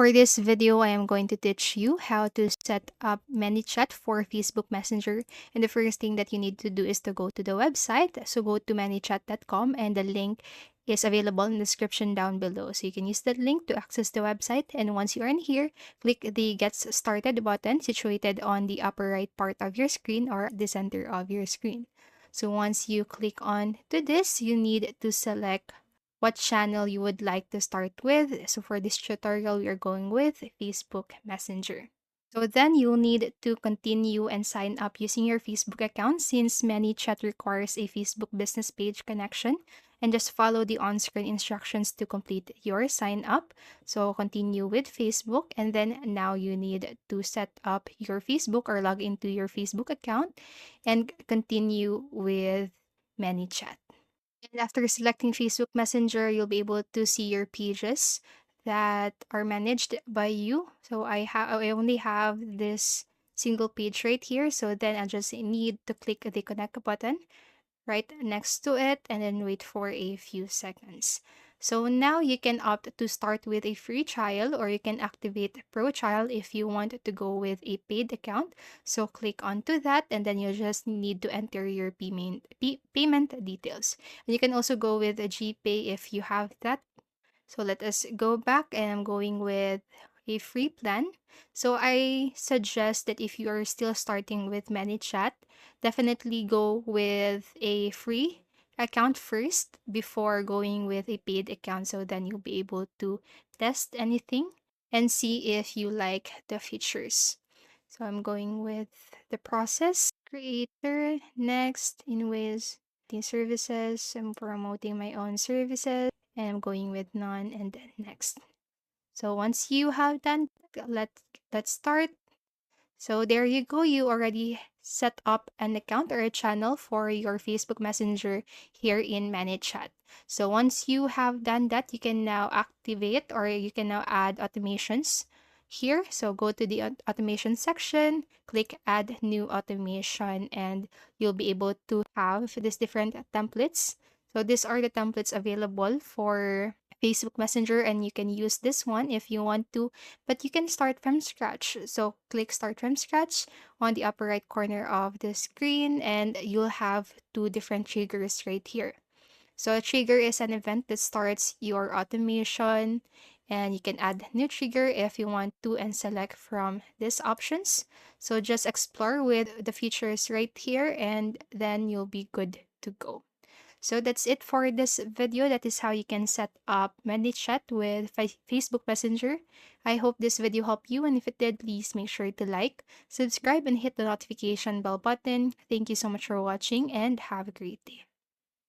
For this video, I am going to teach you how to set up Manychat for Facebook Messenger. And the first thing that you need to do is to go to the website. So go to manychat.com and the link is available in the description down below. So you can use that link to access the website. And once you are in here, click the Get Started button situated on the upper right part of your screen or the center of your screen. So once you click on to this, you need to select what channel you would like to start with. So for this tutorial, we are going with Facebook Messenger. So then you'll need to continue and sign up using your Facebook account since ManyChat requires a Facebook business page connection, and just follow the on-screen instructions to complete your sign up. So continue with Facebook, and then now you need to set up your Facebook or log into your Facebook account and continue with ManyChat. And after selecting Facebook Messenger, you'll be able to see your pages that are managed by you. So I only have this single page right here. So then I just need to click the connect button right next to it and then wait for a few seconds. So now you can opt to start with a free trial, or you can activate pro trial if you want to go with a paid account. So click onto that and then you just need to enter your payment details. And you can also go with a GPay if you have that. So let us go back, and I'm going with a free plan. So I suggest that if you are still starting with ManyChat, definitely go with a free account first before going with a paid account. So then you'll be able to test anything and see if you like the features. So I'm going with the process. Creator, next, in ways, the services. I'm promoting my own services and I'm going with none and then next. So once you have done, let's start. So there you go. You already set up an account or a channel for your Facebook Messenger here in Manychat. So once you have done that, you can now activate or you can now add automations here. So go to the automation section, click add new automation, and you'll be able to have these different templates. So these are the templates available for Facebook Messenger, and you can use this one if you want to, but you can start from scratch. So click start from scratch on the upper right corner of the screen, and you'll have two different triggers right here. So a trigger is an event that starts your automation, and you can add new trigger if you want to and select from these options. So just explore with the features right here, and then you'll be good to go. So that's it for this video. That is how you can set up Manychat with Facebook Messenger. I hope this video helped you, and if it did, please make sure to like, subscribe, and hit the notification bell button. Thank you so much for watching, and have a great day.